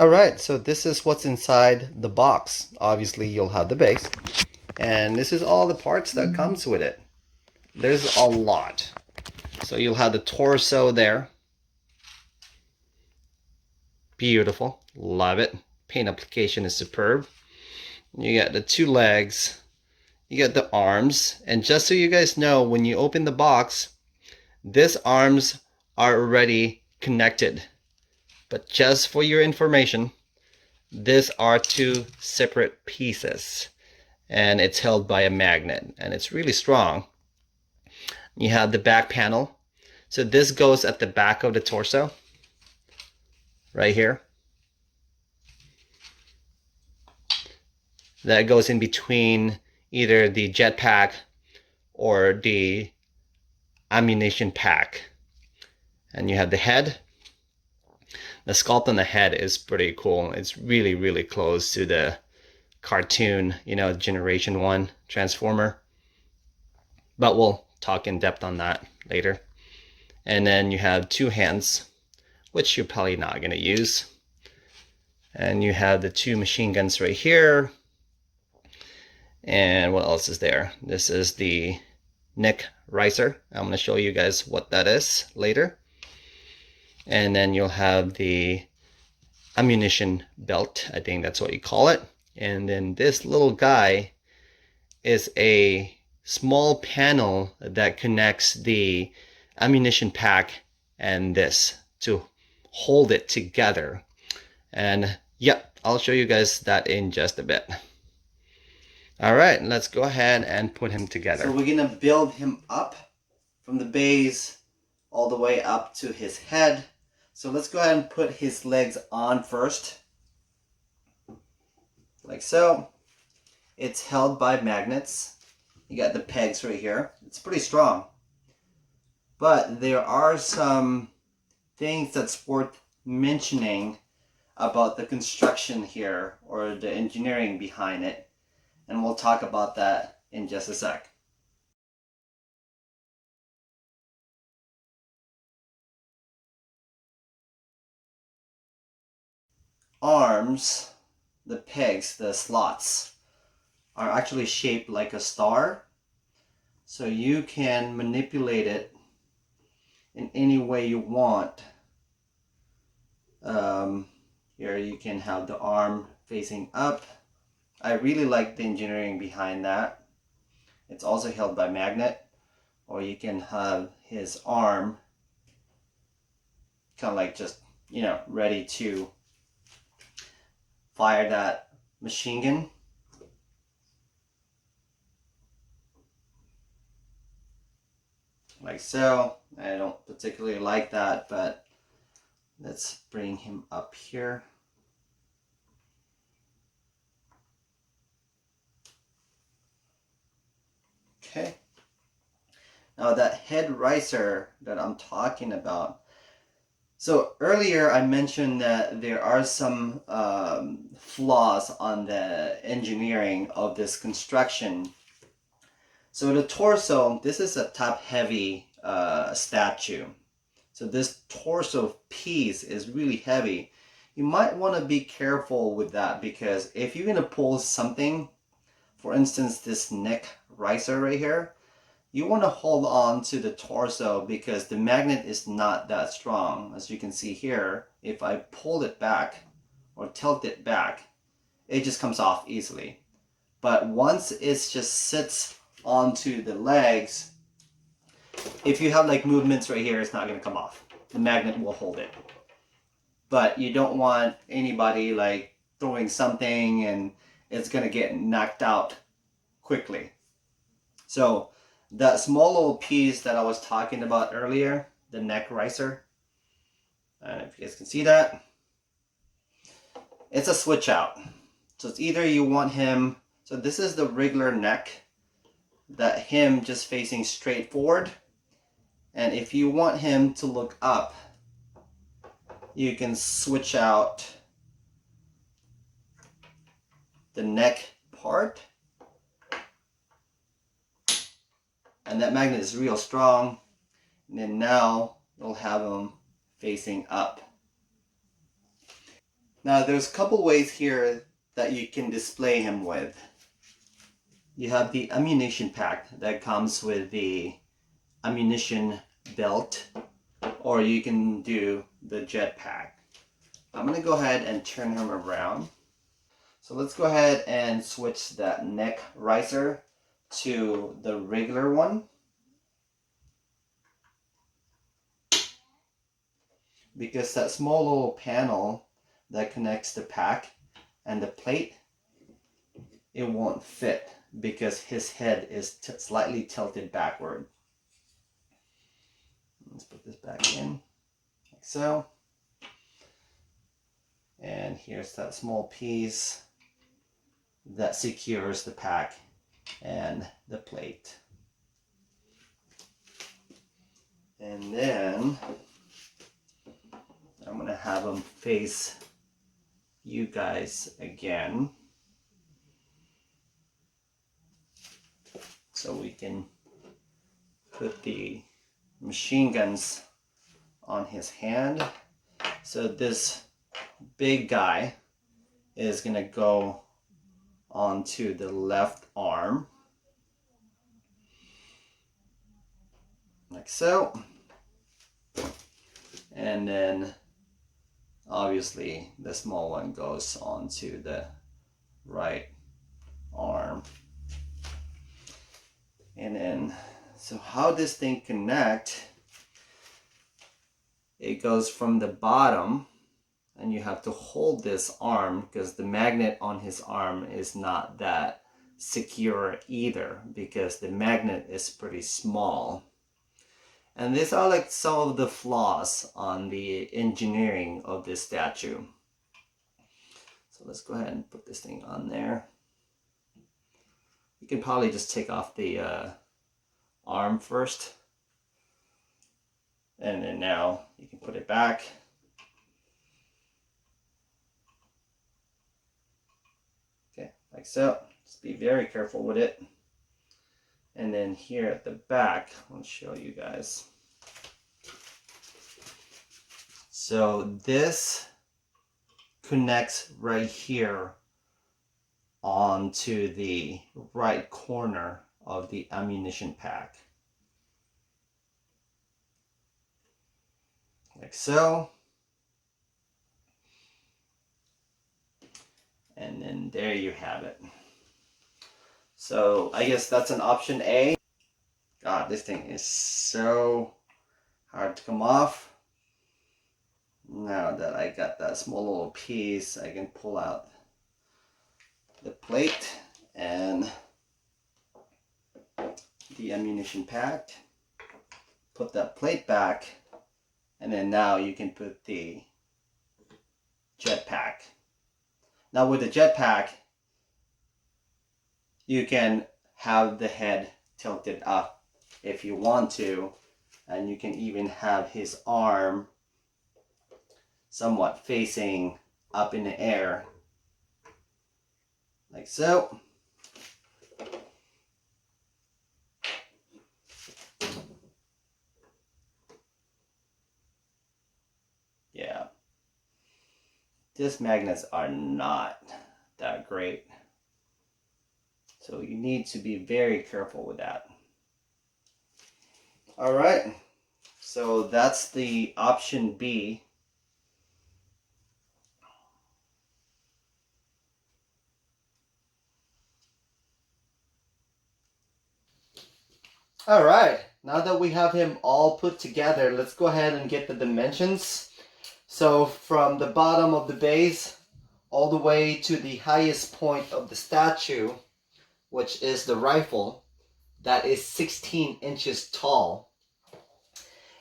All right, so this is what's inside the box. Obviously, you'll have the base, and this is all the parts that comes with it. There's a lot. So you'll have the torso there. Beautiful. Love it. Paint application is superb. You got the two legs. You got the arms. And just so you guys know, when you open the box, these arms are already connected. But just for your information, these are two separate pieces. And it's held by a magnet. And it's really strong. You have the back panel. So this goes at the back of the torso. Right here. That goes in between either the jetpack or the ammunition pack. And you have the head. The sculpt on the head is pretty cool. It's really, really close to the cartoon, Generation 1 Transformer. But we'll talk in depth on that later. And then you have two hands, which you're probably not going to use. And you have the two machine guns right here. And what else is there? This is the neck riser. I'm going to show you guys what that is later. And then you'll have the ammunition belt. I think that's what you call it. And then this little guy is a small panel that connects the ammunition pack and this to hold it together. And yep, I'll show you guys that in just a bit. All right, let's go ahead and put him together. So we're gonna build him up from the base all the way up to his head. So let's go ahead and put his legs on first. Like so. It's held by magnets. You got the pegs right here. It's pretty strong. But there are some things that's worth mentioning about the construction here or the engineering behind it. And we'll talk about that in just a sec. Arms, the pegs, the slots, are actually shaped like a star. So you can manipulate it in any way you want. Here you can have the arm facing up. I really like the engineering behind that. It's also held by magnet, or you can have his arm kind of like just, ready to fire that machine gun. Like so. I don't particularly like that, but let's bring him up here. Okay. Now that head riser that I'm talking about. So earlier I mentioned that there are some flaws on the engineering of this construction. So the torso, this is a top-heavy statue. So this torso piece is really heavy. You might want to be careful with that because if you're going to pull something, for instance, this neck riser right here, you want to hold on to the torso because the magnet is not that strong. As you can see here, if I pull it back or tilt it back, it just comes off easily. But once it just sits onto the legs, if you have like movements right here, it's not going to come off. The magnet will hold it. But you don't want anybody like throwing something and it's going to get knocked out quickly. So that small little piece that I was talking about earlier, the neck riser, if you guys can see that, it's a switch out. So it's either you want him, so this is the regular neck, that him just facing straight forward. And if you want him to look up, you can switch out the neck part. And that magnet is real strong. And then now you'll have him facing up. Now there's a couple ways here that you can display him with. You have the ammunition pack that comes with the ammunition belt, or you can do the jet pack. I'm going to go ahead and turn him around. So let's go ahead and switch that neck riser to the regular one. Because that small little panel that connects the pack and the plate, it won't fit because his head is slightly tilted backward. Let's put this back in like so. And here's that small piece that secures the pack and the plate. And then I'm going to have them face you guys again so we can put the machine guns on his hand. So this big guy is going to go onto the left arm like so, and then obviously the small one goes onto the right arm. And then, so how this thing connect, it goes from the bottom, and you have to hold this arm because the magnet on his arm is not that secure either, because the magnet is pretty small. And these are like some of the flaws on the engineering of this statue. So let's go ahead and put this thing on there. You can probably just take off the arm first. And then now you can put it back. Okay, like so. Just be very careful with it. And then here at the back, I'll show you guys. So this connects right here onto the right corner of the ammunition pack. Like so. And then there you have it. So I guess that's an option A. God, this thing is so hard to come off. Now that I got that small little piece, I can pull out the plate and the ammunition pack. Put that plate back, and then now you can put the jetpack. Now with the jetpack, you can have the head tilted up if you want to, and you can even have his arm somewhat facing up in the air, like so. Yeah. These magnets are not that great. So you need to be very careful with that. All right. So that's the option B. All right. Now that we have him all put together, let's go ahead and get the dimensions. So from the bottom of the base all the way to the highest point of the statue, which is the rifle, that is 16 inches tall.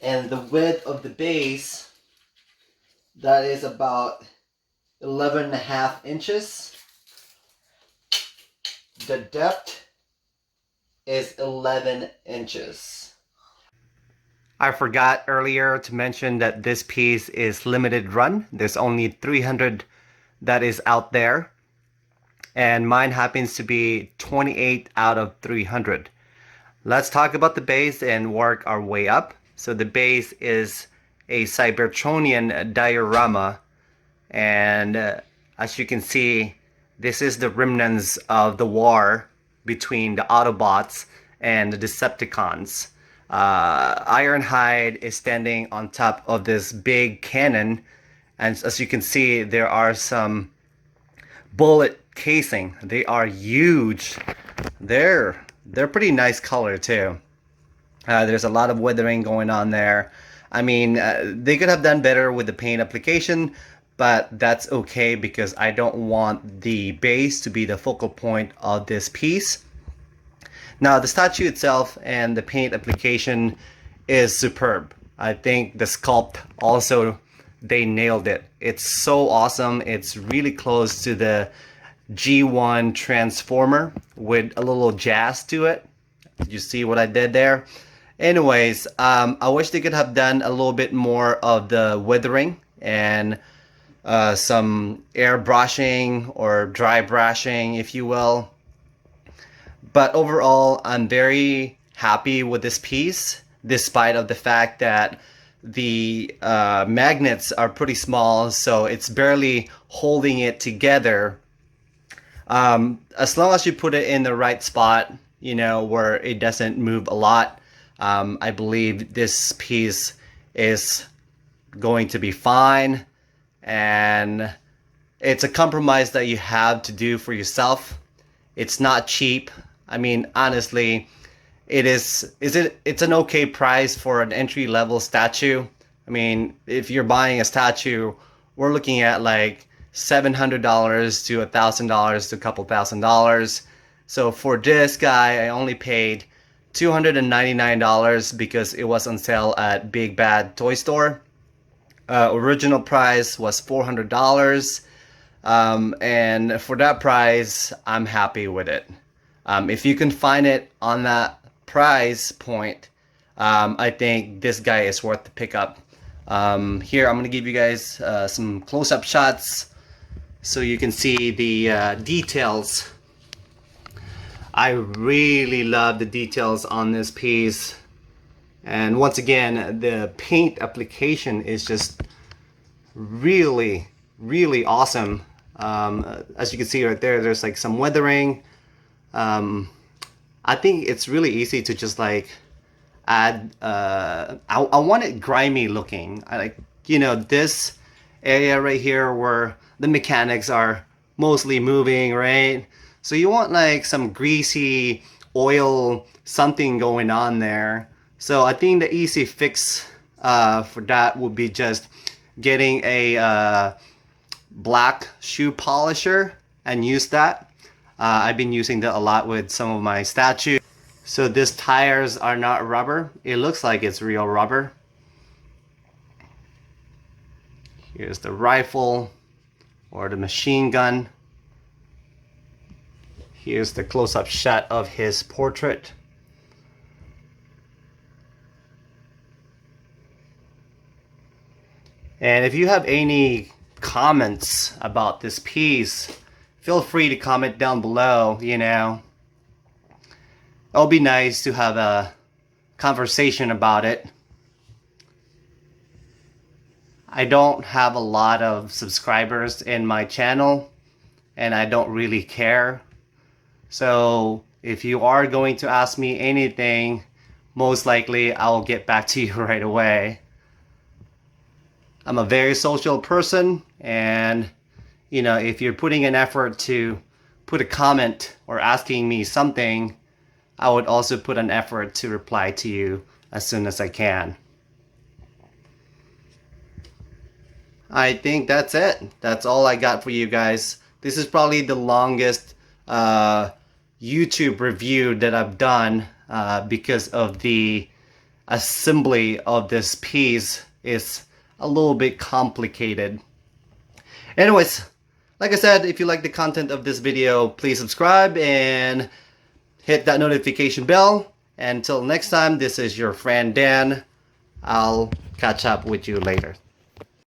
And the width of the base, that is about 11.5 inches. The depth is 11 inches. I forgot earlier to mention that this piece is limited run. There's only 300 that is out there. And mine happens to be 28 out of 300. Let's talk about the base and work our way up. So the base is a Cybertronian diorama And as you can see, this is the remnants of the war between the Autobots and the Decepticons. Ironhide is standing on top of this big cannon, and as you can see, there are some bullet casing. They are huge. They're pretty nice color too. There's a lot of weathering going on there. I mean, they could have done better with the paint application, but that's okay because I don't want the base to be the focal point of this piece. Now, the statue itself and the paint application is superb. I think the sculpt also, they nailed it. It's so awesome. It's really close to the G1 Transformer with a little jazz to it. Did you see what I did there? Anyways, I wish they could have done a little bit more of the weathering and some airbrushing or dry brushing, if you will. But overall, I'm very happy with this piece, despite of the fact that the magnets are pretty small, so it's barely holding it together. As long as you put it in the right spot, you know, where it doesn't move a lot, I believe this piece is going to be fine. And it's a compromise that you have to do for yourself. It's not cheap. I mean, honestly, it's an okay price for an entry-level statue. I mean, if you're buying a statue, we're looking at like $700 to $1,000 to a couple $1,000. So for this guy, I only paid $299 because it was on sale at Big Bad Toy Store. Original price was $400. And for that price, I'm happy with it. If you can find it on that price point, I think this guy is worth the pickup. Here, I'm going to give you guys some close-up shots so you can see the details. I really love the details on this piece. And once again, the paint application is just really, really awesome. As you can see right there, there's like some weathering. I think it's really easy to just like add, I want it grimy looking. I like, you know, this area right here where the mechanics are mostly moving, right? So you want like some greasy oil, something going on there. So I think the easy fix for that would be just getting a black shoe polisher and use that. I've been using that a lot with some of my statues. So these tires are not rubber. It looks like it's real rubber. Here's the rifle or the machine gun. Here's the close-up shot of his portrait. And if you have any comments about this piece, feel free to comment down below, you know. It'll be nice to have a conversation about it. I don't have a lot of subscribers in my channel, and I don't really care. So if you are going to ask me anything, most likely I'll get back to you right away. I'm a very social person, and you know, if you're putting an effort to put a comment or asking me something, I would also put an effort to reply to you as soon as I can. I think that's it. That's all I got for you guys. This is probably the longest YouTube review that I've done because of the assembly of this piece is a little bit complicated. Anyways, like I said, if you like the content of this video, please subscribe and hit that notification bell. Until next time, this is your friend Dan. I'll catch up with you later.